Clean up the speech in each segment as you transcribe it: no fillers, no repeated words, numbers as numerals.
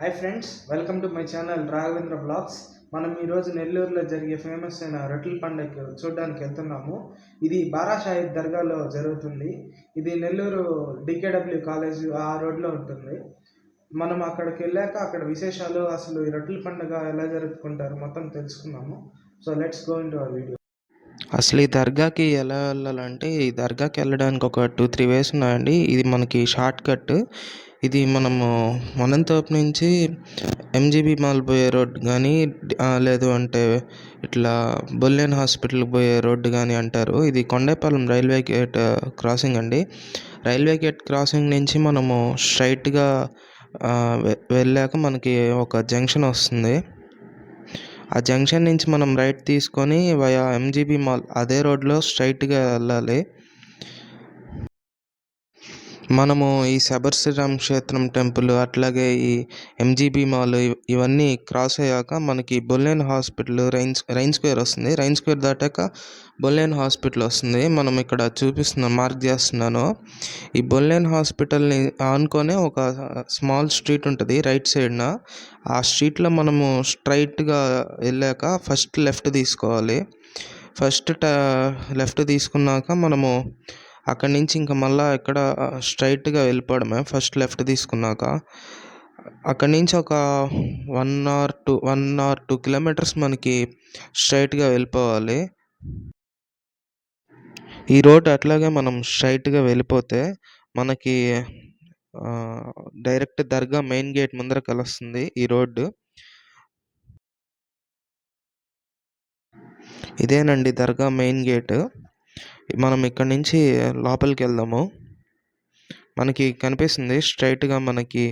Hi friends, welcome to my channel Raghavendra blogs. మనం ఈరోజు నెల్లూరులో జరిగే ఫేమస్ అయిన రొట్టెల పండుగ చూడడానికి వెళ్తున్నాము. ఇది బారాషాహిద్ దర్గాలో జరుగుతుంది. ఇది నెల్లూరు డికేడబ్ల్యూ కాలేజ్ ఆ రోడ్లో ఉంటుంది. మనం అక్కడికి వెళ్ళాక అక్కడ విశేషాలు, అసలు ఈ రొట్టెల పండుగ ఎలా జరుపుకుంటారు మొత్తం తెలుసుకున్నాము. So let's go in to our video. అసలు ఈ దర్గాకి ఎలా వెళ్ళాలంటే, ఈ దర్గాకి వెళ్ళడానికి ఒక 2-3 వేస్ ఉన్నాయండి. ఇది మనకి షార్ట్ కట్. ఇది మనము మనంతోపు నుంచి ఎంజీబీ మాల్ పోయే రోడ్ కానీ, లేదు అంటే ఇట్లా బొల్లేన్ హాస్పిటల్కి పోయే రోడ్డు కానీ అంటారు. ఇది కొండేపాలెం రైల్వే గేట్ క్రాసింగ్ అండి. రైల్వే గేట్ క్రాసింగ్ నుంచి మనము స్ట్రైట్గా వెళ్ళాక మనకి ఒక జంక్షన్ వస్తుంది. ఆ జంక్షన్ నుంచి మనం రైట్ తీసుకొని వయా ఎంజీబీ మాల్ అదే రోడ్లో స్ట్రైట్గా వెళ్ళాలి. మనము ఈ శబర్ శ్రీరామ్ క్షేత్రం టెంపుల్, అట్లాగే ఈ ఎంజీబీ మాల్ ఇవన్నీ క్రాస్ అయ్యాక మనకి బొల్లేన్ హాస్పిటల్, రైన్ స్క్వేర్ వస్తుంది. రైన్ స్క్వేర్ దాటాక బొల్లేన్ హాస్పిటల్ వస్తుంది. మనం ఇక్కడ మార్క్ చేస్తున్నాను. ఈ బొల్లేన్ హాస్పిటల్ని ఆనుకొనే ఒక స్మాల్ స్ట్రీట్ ఉంటుంది రైట్ సైడ్న. ఆ స్ట్రీట్లో మనము స్ట్రైట్గా వెళ్ళాక ఫస్ట్ లెఫ్ట్ తీసుకోవాలి. లెఫ్ట్ తీసుకున్నాక మనము అక్కడి నుంచి ఇంకా మళ్ళీ ఇక్కడ స్ట్రైట్గా వెళ్ళిపోవడమే. ఫస్ట్ లెఫ్ట్ తీసుకున్నాక అక్కడి నుంచి ఒక 1 or 2 కిలోమీటర్స్ మనకి స్ట్రైట్గా వెళ్ళిపోవాలి. ఈ రోడ్ అట్లాగే మనం స్ట్రైట్గా వెళ్ళిపోతే మనకి డైరెక్ట్ దర్గా మెయిన్ గేట్ ముందర కలుస్తుంది ఈ రోడ్డు. ఇదేనండి దర్గా మెయిన్ గేటు. మనం ఇక్కడ నుంచి లోపలికి వెళ్దాము. మనకి కనిపిస్తుంది స్ట్రైట్గా, మనకి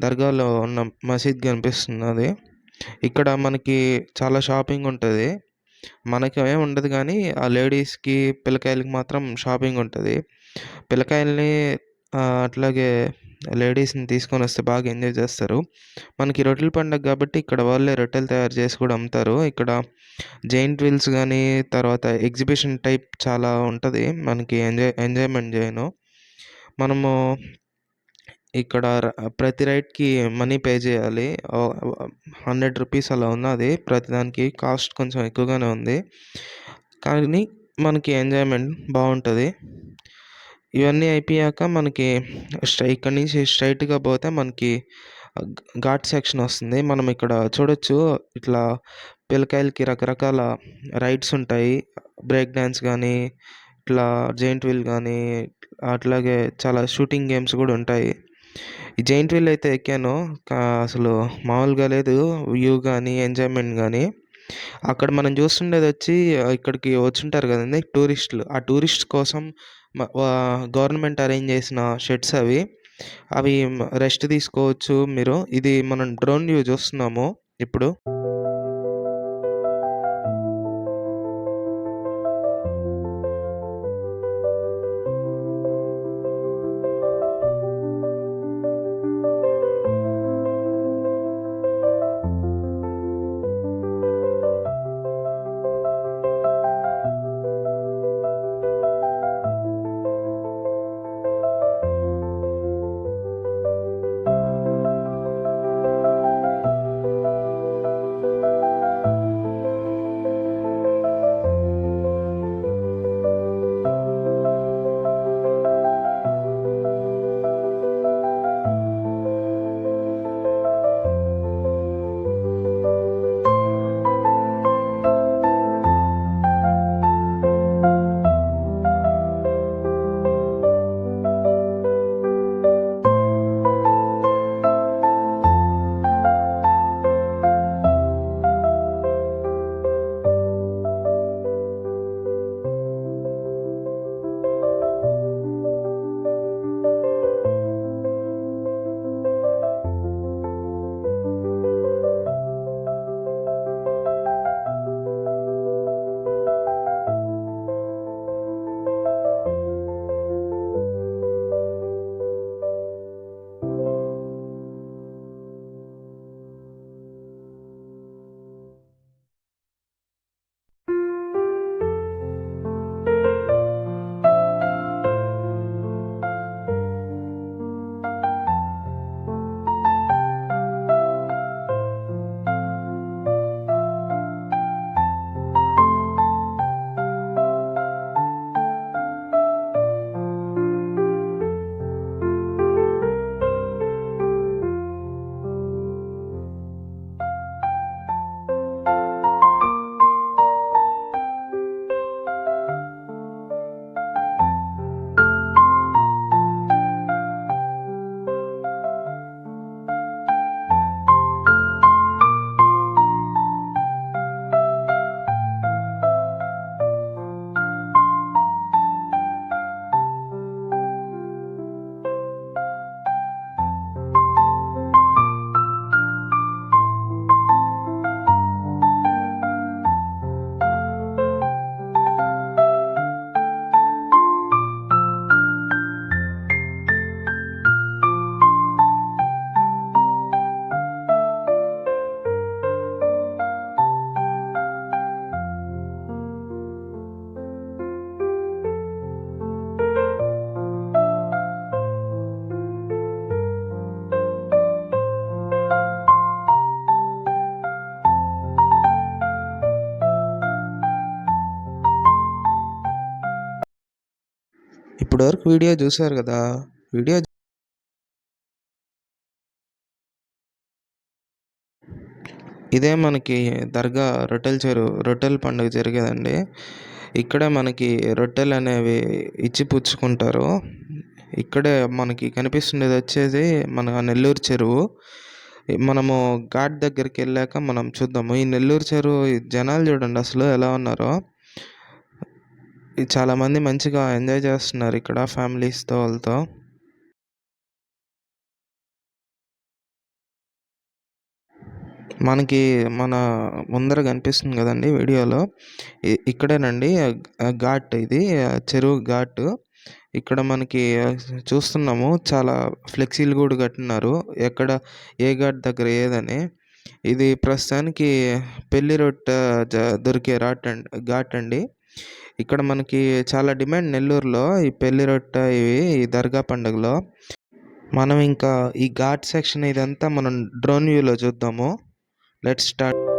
దర్గాలో ఉన్న మసీద్ కనిపిస్తున్నది. ఇక్కడ మనకి చాలా షాపింగ్ ఉంటుంది. మనకి ఏమి ఉండదు కానీ ఆ లేడీస్కి, పిల్లకాయలకి మాత్రం షాపింగ్ ఉంటుంది. పిల్లకాయల్ని అట్లాగే లేడీస్ని తీసుకొని వస్తే బాగా ఎంజాయ్ చేస్తారు. మనకి రొట్టెల పండుగ కాబట్టి ఇక్కడ వాళ్ళే రొట్టెలు తయారు చేసి కూడా అమ్ముతారు. ఇక్కడ జైంట్ వీల్స్ కానీ, తర్వాత ఎగ్జిబిషన్ టైప్ చాలా ఉంటుంది. మనకి ఎంజాయ్మెంట్ చేయను. మనము ఇక్కడ ప్రతి రైడ్కి మనీ పే చేయాలి. 100 రూపీస్ అలా ఉన్నది ప్రతిదానికి. కాస్ట్ కొంచెం ఎక్కువగానే ఉంది కానీ మనకి ఎంజాయ్మెంట్ బాగుంటుంది. ఇవన్నీ అయిపోయాక మనకి ఇక్కడి నుంచి స్ట్రైట్గా పోతే మనకి ఘాట్ సెక్షన్ వస్తుంది. మనం ఇక్కడ చూడొచ్చు, ఇట్లా పిల్లకాయలకి రకరకాల రైడ్స్ ఉంటాయి. బ్రేక్ డ్యాన్స్ కానీ, ఇట్లా జైంట్ వీల్ కానీ, అట్లాగే చాలా షూటింగ్ గేమ్స్ కూడా ఉంటాయి. ఈ జైంట్ వీల్ అయితే ఎక్కాను, అసలు మామూలుగా లేదు వ్యూ కానీ, ఎంజాయ్మెంట్ కానీ. అక్కడ మనం చూస్తుండేది వచ్చి, ఇక్కడికి వచ్చుంటారు కదండి టూరిస్టులు. ఆ టూరిస్ట్ కోసం గవర్నమెంట్ అరేంజ్ చేసిన షెడ్స్ అవి రెస్ట్ తీసుకోవచ్చు మీరు. ఇది మనం డ్రోన్ వ్యూ చూస్తున్నాము ఇప్పుడు. ఇప్పటివరకు వీడియో చూశారు కదా. వీడియో ఇదే మనకి దర్గా రొట్టెల పండుగ జరిగేదండి. ఇక్కడే మనకి రొట్టెలు అనేవి ఇచ్చి పుచ్చుకుంటారు. ఇక్కడే మనకి కనిపిస్తుండేది వచ్చేసి మన నెల్లూరు చెరువు. మనము ఘాట్ దగ్గరికి వెళ్ళాక మనం చూద్దాము. ఈ నెల్లూరు చెరువు జనాలు చూడండి అసలు ఎలా ఉన్నారో. చాలామంది మంచిగా ఎంజాయ్ చేస్తున్నారు ఇక్కడ ఫ్యామిలీస్తో వాళ్ళతో. మనకి మన ముందర కనిపిస్తుంది కదండి వీడియోలో, ఇక్కడేనండి ఘాట్, ఇది చెరువు ఘాట్. ఇక్కడ మనకి చూస్తున్నాము చాలా ఫ్లెక్సీలు కూడా కట్టినారు, ఎక్కడ ఏ ఘాట్ దగ్గర ఏదని. ఇది ప్రస్తుతానికి పెళ్లి రొట్టె దొరికే ఘాట్ అండి. ఇక్కడ మనకి చాలా డిమాండ్ నెల్లూరులో ఈ పెళ్లి రొట్టె ఇవి ఈ దర్గా పండుగలో. మనం ఇంకా ఈ ఘాట్ సెక్షన్ ఇదంతా మనం డ్రోన్ వ్యూలో చూద్దాము. Let's start.